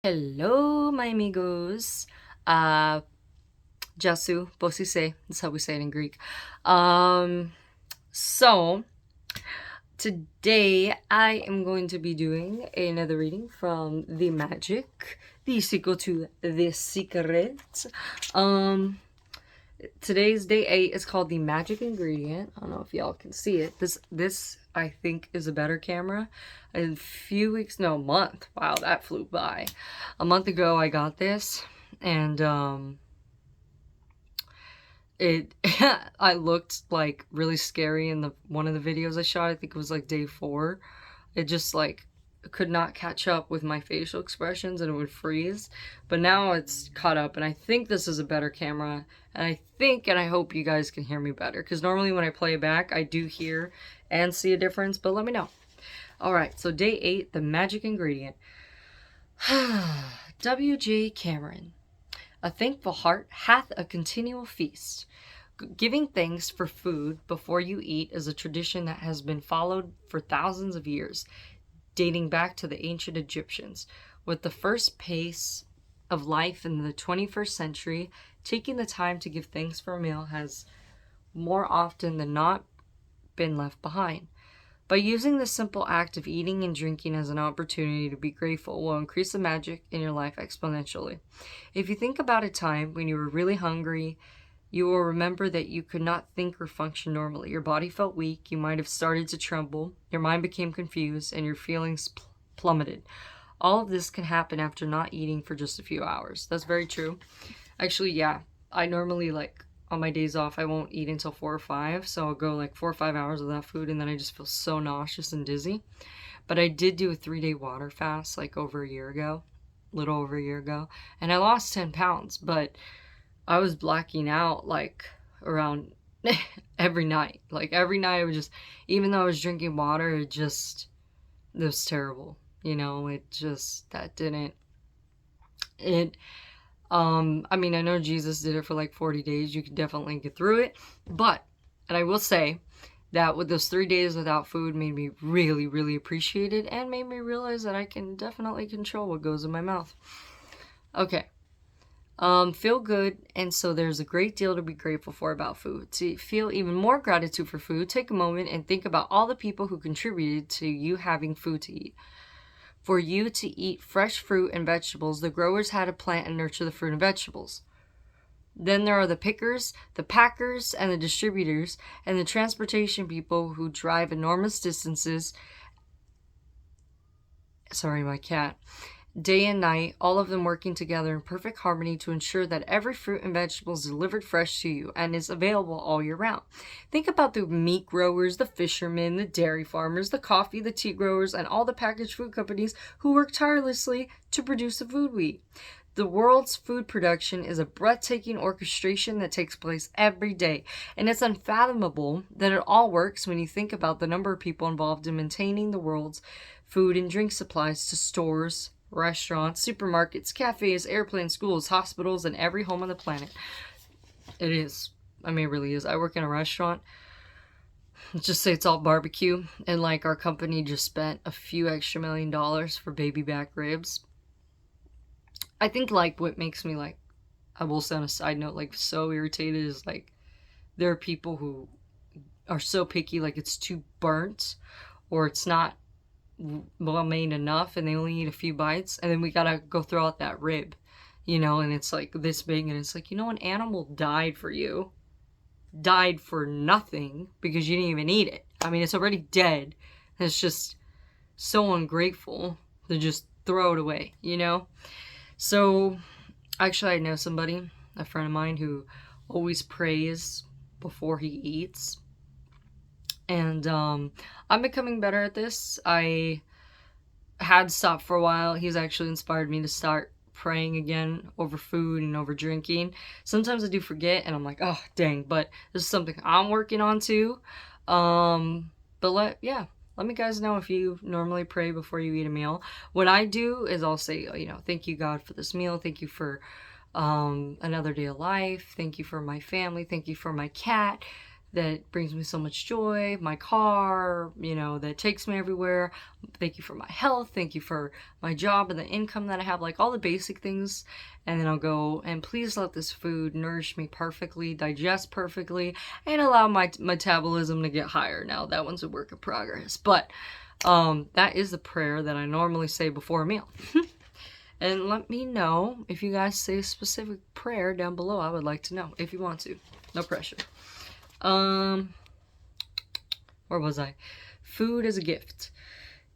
Hello, my amigos. Uh, Jasu, Bosise, that's how we say it in Greek. So today I am going to be doing another reading from The Magic, the sequel to The Secret. Um, Today's day 8 is called The Magic Ingredient. I don't know if y'all can see it. This I think is a better camera. A few weeks, no, a month. Wow, that flew by. A month ago I got this and it I looked like really scary in the one of the videos I shot. I think it was like day 4. It just like could not catch up with my facial expressions and it would freeze. But now it's caught up and I think this is a better camera. And I think and I hope you guys can hear me better. Because normally when I play it back, I do hear and see a difference. But let me know. Alright, so day 8, the magic ingredient. W.J. Cameron. A thankful heart hath a continual feast. Giving thanks for food before you eat is a tradition that has been followed for thousands of years, dating back to the ancient Egyptians. With the first pace of life in the 21st century, taking the time to give thanks for a meal has more often than not been left behind. By using this simple act of eating and drinking as an opportunity to be grateful will increase the magic in your life exponentially. If you think about a time when you were really hungry, you will remember that you could not think or function normally. Your body felt weak, you might have started to tremble, your mind became confused, and your feelings plummeted. All of this can happen after not eating for just a few hours. That's very true. Actually, yeah, I normally on my days off, I won't eat until 4 or 5. So I'll go like 4 or 5 hours without food and then I just feel so nauseous and dizzy. But I did do a 3-day water fast like over a year ago, little over a year ago. And I lost 10 pounds, but I was blacking out like around every night. Like every night I would just, even though I was drinking water, it was terrible. That didn't, it, I mean, I know Jesus did it for like 40 days. You can definitely get through it. But, and I will say that with those 3 days without food made me really, really appreciate it and made me realize that I can definitely control what goes in my mouth. Okay. Feel good, and so there's a great deal to be grateful for about food. To feel even more gratitude for food, take a moment and think about all the people who contributed to you having food to eat. For you to eat fresh fruit and vegetables, the growers had to plant and nurture the fruit and vegetables. Then there are the pickers, the packers, and the distributors, and the transportation people who drive enormous distances. Sorry, my cat. Day and night, all of them working together in perfect harmony to ensure that every fruit and vegetable is delivered fresh to you and is available all year round. Think about the meat growers, the fishermen, the dairy farmers, the coffee, the tea growers, and all the packaged food companies who work tirelessly to produce the food we eat. The world's food production is a breathtaking orchestration that takes place every day, and it's unfathomable that it all works when you think about the number of people involved in maintaining the world's food and drink supplies to stores, restaurants, supermarkets, cafes, airplanes, schools, hospitals, and every home on the planet. It is. I mean, it really is. I work in a restaurant. Let's just say it's all barbecue, and like our company just spent a few extra $1 million for baby back ribs. I think like what makes me like, I will say on a side note, like so irritated is like there are people who are so picky, like it's too burnt or it's not well made enough and they only eat a few bites and then we gotta go throw out that rib, and it's like this big and it's like, an animal died for you, died for nothing because you didn't even eat it. I mean, it's already dead. It's just so ungrateful to just throw it away, So actually I know somebody, a friend of mine, who always prays before he eats. And I'm becoming better at this. I had stopped for a while. He's actually inspired me to start praying again over food and over drinking. Sometimes I do forget and I'm like, oh, dang. But this is something I'm working on too. But let me guys know if you normally pray before you eat a meal. What I do is I'll say, thank you, God, for this meal. Thank you for another day of life. Thank you for my family. Thank you for my cat. that brings me so much joy, my car, that takes me everywhere. Thank you for my health. Thank you for my job and the income that I have, like all the basic things. And then I'll go, and please let this food nourish me perfectly, digest perfectly, and allow my metabolism to get higher. Now, that one's a work in progress, but that is the prayer that I normally say before a meal. And let me know if you guys say a specific prayer down below. I would like to know if you want to. No pressure. Where was I? Food is a gift.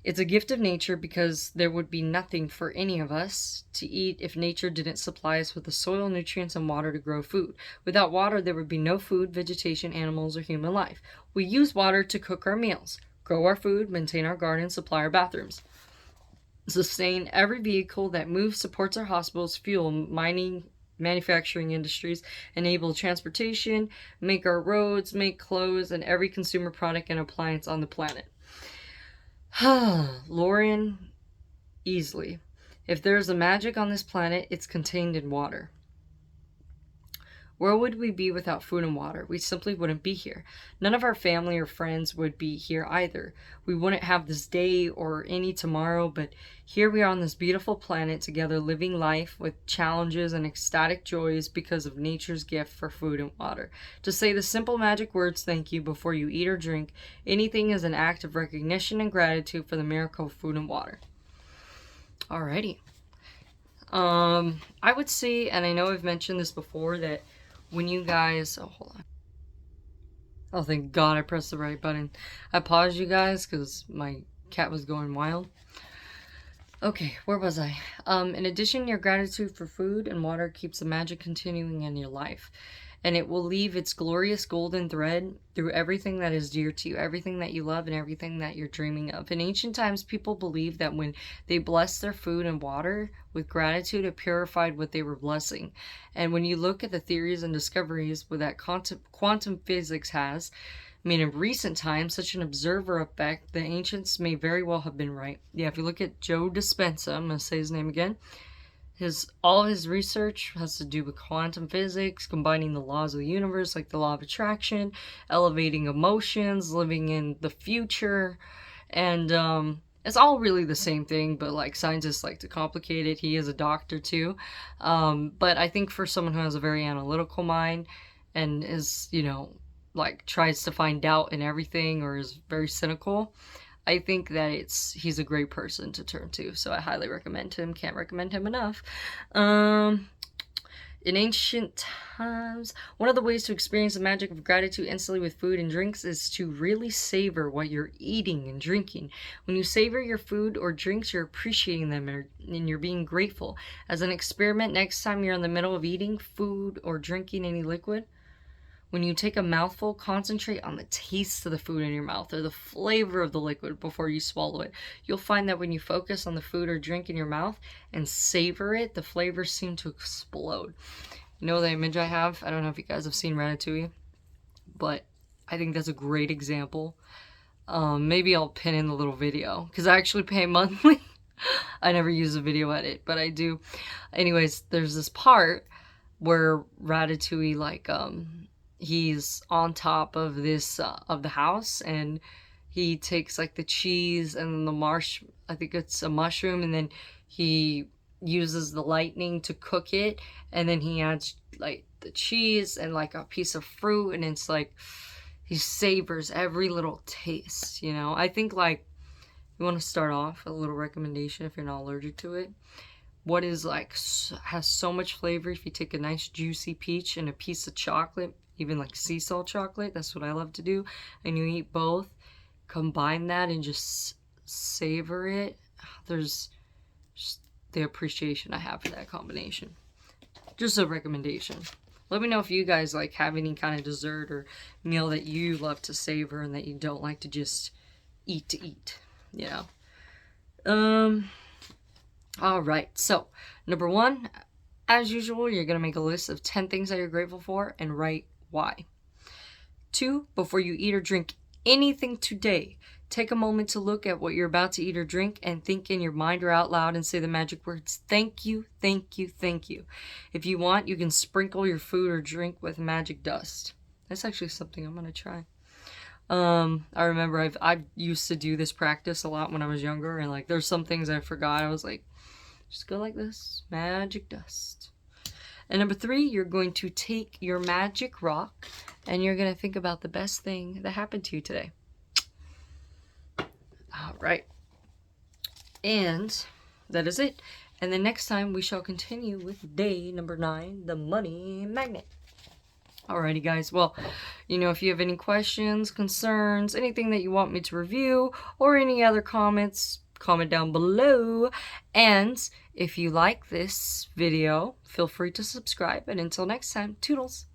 It's a gift of nature because there would be nothing for any of us to eat if nature didn't supply us with the soil, nutrients, and water to grow food. Without water, there would be no food, vegetation, animals, or human life. We use water to cook our meals, grow our food, maintain our gardens, supply our bathrooms, sustain every vehicle that moves, supports our hospitals, fuel, mining, manufacturing industries, enable transportation, make our roads, make clothes, and every consumer product and appliance on the planet. Lauren Easley. If there's a magic on this planet, it's contained in water. Where would we be without food and water? We simply wouldn't be here. None of our family or friends would be here either. We wouldn't have this day or any tomorrow, but here we are on this beautiful planet together, living life with challenges and ecstatic joys because of nature's gift for food and water. To say the simple magic words thank you before you eat or drink anything is an act of recognition and gratitude for the miracle of food and water. Alrighty. I would say, and I know I've mentioned this before, that when you guys, hold on. Oh, thank God I pressed the right button. I paused you guys because my cat was going wild. Okay, where was I? In addition, your gratitude for food and water keeps the magic continuing in your life. And it will leave its glorious golden thread through everything that is dear to you, everything that you love, and everything that you're dreaming of. In ancient times, people believed that when they blessed their food and water with gratitude, it purified what they were blessing. And when you look at the theories and discoveries that quantum physics has, I mean, in recent times, such an observer effect, the ancients may very well have been right. Yeah, if you look at Joe Dispenza, I'm going to say his name again. All his research has to do with quantum physics, combining the laws of the universe, like the law of attraction, elevating emotions, living in the future, and it's all really the same thing, but like scientists like to complicate it. He is a doctor too, but I think for someone who has a very analytical mind and is, like tries to find doubt in everything or is very cynical, I think that he's a great person to turn to, so I highly recommend him. Can't recommend him enough. In ancient times, one of the ways to experience the magic of gratitude instantly with food and drinks is to really savor what you're eating and drinking. When you savor your food or drinks, you're appreciating them and you're being grateful. As an experiment, next time you're in the middle of eating food or drinking any liquid, when you take a mouthful, concentrate on the taste of the food in your mouth or the flavor of the liquid before you swallow it. You'll find that when you focus on the food or drink in your mouth and savor it, the flavors seem to explode. You know the image I have? I don't know if you guys have seen Ratatouille, but I think that's a great example. Maybe I'll pin in the little video because I actually pay monthly. I never use a video edit, but I do. Anyways, there's this part where Ratatouille, he's on top of this of the house, and he takes like the cheese and the I think it's a mushroom, and then he uses the lightning to cook it, and then he adds like the cheese and like a piece of fruit, and it's like he savors every little taste. I think like you want to start off a little recommendation if you're not allergic to it. What is like has so much flavor, if you take a nice juicy peach and a piece of chocolate, even like sea salt chocolate, that's what I love to do, and you eat both, combine that and just savor it. There's just the appreciation I have for that combination. Just a recommendation. Let me know if you guys like have any kind of dessert or meal that you love to savor and that you don't like to just eat to eat, all right, so number 1, as usual, you're gonna make a list of 10 things that you're grateful for and write why. 2, before you eat or drink anything today, take a moment to look at what you're about to eat or drink and think in your mind or out loud and say the magic words, thank you, thank you, thank you. If you want, you can sprinkle your food or drink with magic dust. That's actually something I'm gonna try. I remember I used to do this practice a lot when I was younger, and like there's some things I forgot. I was like, just go like this, magic dust. And number 3, you're going to take your magic rock and you're gonna think about the best thing that happened to you today. All right, and that is it. And then next time we shall continue with day number 9, the money magnet. Alrighty guys, well, if you have any questions, concerns, anything that you want me to review, or any other comments, comment down below. And if you like this video, feel free to subscribe. And until next time, toodles.